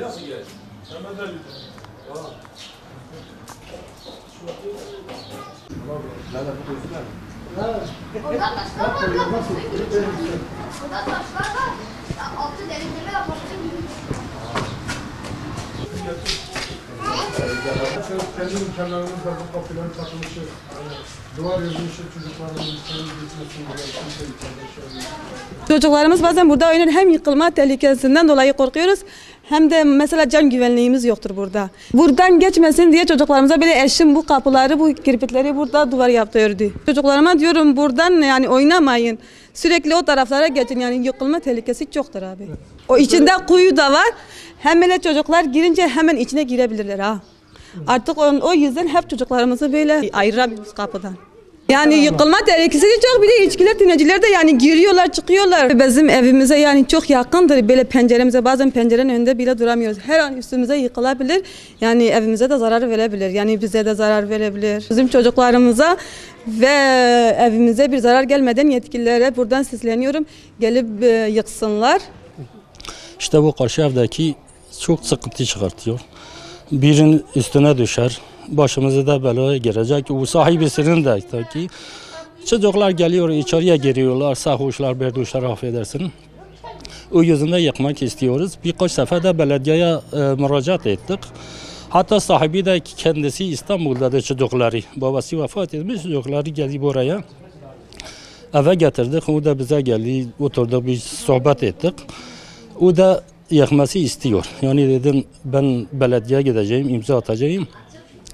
nasıl gelir? Hemen de Orada taşlar var. Orada taşlar var. Altı derinleme yapmıştım. kendi imkanlarımızla bu kapıların takılışı, duvar yazılışı çocukların içeri geçmesini Çocuklarımız bazen burada oynar, hem yıkılma tehlikesinden dolayı korkuyoruz hem de mesela can güvenliğimiz yoktur burada. Buradan geçmesin diye çocuklarımıza böyle eşim bu kapıları, bu kirpitleri burada duvar yaptırdı. Çocuklarıma diyorum buradan yani oynamayın. Sürekli o taraflara geçin, yani yıkılma tehlikesi çoktur abi. O içinde kuyu da var. Hemen çocuklar girince hemen içine girebilirler ha. Artık o yüzden hep çocuklarımızı böyle ayıramıyoruz kapıdan. Yani yıkılma tehlikesi de çok, bir de içkiler, tineciler de yani giriyorlar çıkıyorlar. Bizim evimize yani çok yakındır, böyle penceremize, bazen pencerenin önünde bile duramıyoruz. Her an üstümüze yıkılabilir, yani evimize de zarar verebilir, yani bize de zarar verebilir. Bizim çocuklarımıza ve evimize bir zarar gelmeden yetkililere buradan sesleniyorum, gelip yıksınlar. İşte bu karşı evdeki çok sıkıntı çıkartıyor. Birinin üstüne düşer, başımıza da belaya girecek. O sahibisinin de ki çocuklar geliyor, içeriye giriyorlar, sarhoşlar, berduşlar, affedersin. O yüzden yıkmak istiyoruz. Birkaç sefer de belediyeye müracaat ettik. Hatta sahibi de kendisi İstanbul'da çocukları, babası vefat etmiş, çocukları geldi buraya. Eve getirdik, o da bize geldi, oturduk, bir sohbet ettik. O da yıkması istiyor. Yani dedim ben belediyeye gideceğim, imza atacağım.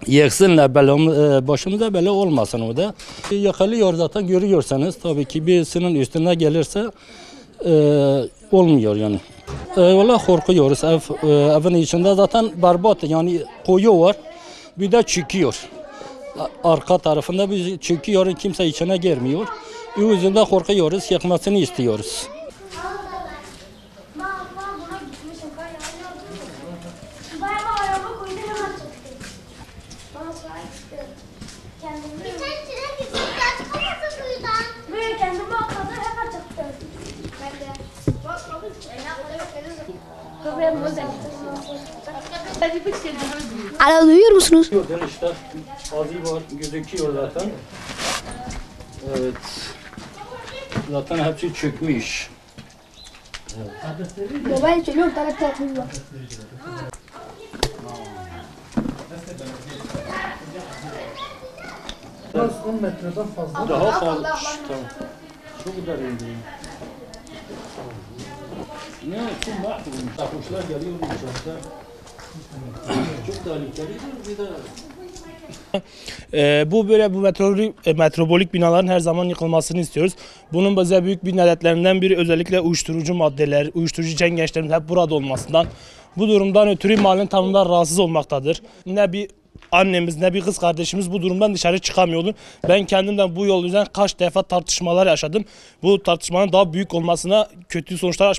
Yıksınlar, başımıza bela olmasın o da. Yakalıyor zaten, görüyorsanız tabii ki birisinin üstüne gelirse olmuyor yani. Vallahi korkuyoruz. Evin içinde zaten berbat, yani koyu var. Bir de çöküyor. Arka tarafında bir çöküyor, kimse içine girmiyor. O yüzden korkuyoruz, yıkmasını istiyoruz. Alo, duyuyor musunuz? İşte azı var, gözüküyor zaten. Evet. Zaten hepsi çökmüş. Mobil çalıyor, tabii telefonu var. Biraz 10 metreden fazla. Daha fazla. Tamam. Çok da indi. Ne? Çok mahvolmuş. Sarhoşlar geliyor içeride. Çok tehlikelidir. Bir de Bu böyle bu metropolik binaların her zaman yıkılmasını istiyoruz. Bunun bize büyük bir nedenlerinden biri özellikle uyuşturucu maddeler, uyuşturucu içen gençlerin hep burada olmasından. Bu durumdan ötürü mahallenin tamamından rahatsız olmaktadır. Ne bir annemiz ne bir kız kardeşimiz bu durumdan dışarı çıkamıyordu. Ben kendimden bu yol yüzden kaç defa tartışmalar yaşadım. Bu tartışmanın daha büyük olmasına, kötü sonuçlar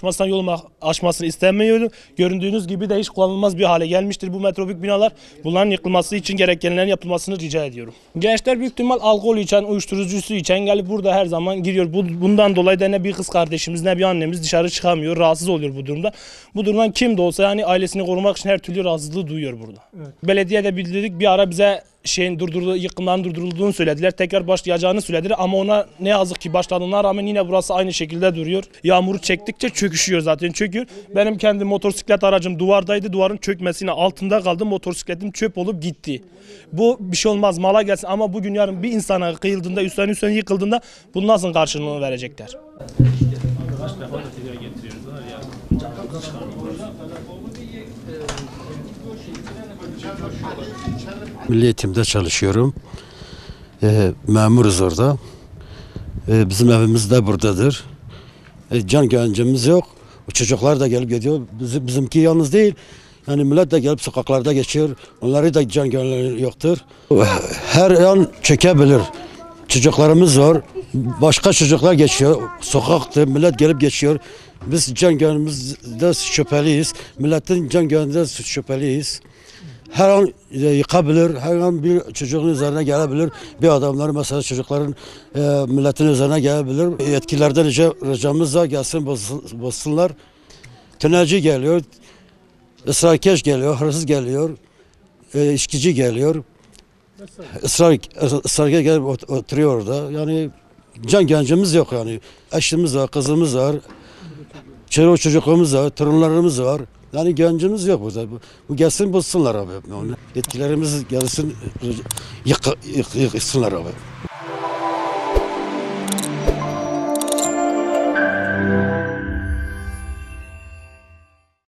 açmasını istemiyordum. Göründüğünüz gibi de hiç kullanılmaz bir hale gelmiştir bu metrobük binalar. Bunların yıkılması için gerekenlerin yapılmasını rica ediyorum. Gençler büyük ihtimal alkol içen, uyuşturucusu içen gelip burada her zaman giriyor. Bundan dolayı da ne bir kız kardeşimiz ne bir annemiz dışarı çıkamıyor, rahatsız oluyor bu durumda. Bu durumdan kim de olsa yani ailesini korumak için her türlü rahatsızlığı duyuyor burada. Evet. Belediye de bildirdik, bir ara bize yıkımların durdurulduğunu söylediler. Tekrar başlayacağını söylediler ama ona ne yazık ki başladığına rağmen yine burası aynı şekilde duruyor. Yağmuru çektikçe çöküşüyor zaten, çöküyor. Benim kendi motosiklet aracım duvardaydı. Duvarın çökmesine altında kaldım. Motosikletim çöp olup gitti. Bu bir şey olmaz, mala gelsin ama bugün yarın bir insana kıyıldığında, üstüne yıkıldığında bunun nasıl karşılığını verecekler? Milli Eğitim'de çalışıyorum. Memuruz orada. Bizim evimiz de buradadır. Can güvencemiz yok. O çocuklar da gelip gidiyor. Bizimki yalnız değil. Yani millet de gelip sokaklarda geçiyor. Onları da can güvenleri yoktur. Her an çökebilir. çocuklarımız var. Başka çocuklar geçiyor. Sokakta millet gelip geçiyor. Biz can güvenliğimizde şüpheliyiz. Milletin can güvenliğinde şüpheliyiz. Her an yıkabilir, her an bir çocuğun üzerine gelebilir. Bir adamlar mesela çocukların milletin üzerine gelebilir. Yetkililerden ricamız da gelsin bozsunlar. Tünelci geliyor, ısrarkeş geliyor, hırsız geliyor, içkici geliyor. Israrkeş gelip oturuyor orada. Yani can gencimiz yok yani. Eşimiz var, kızımız var. Çocuklarımız var, torunlarımız var. Yani gencimiz yok burada. Bu gelsin bozsunlar abi. Yetkilerimiz gelsin yıksınlar abi.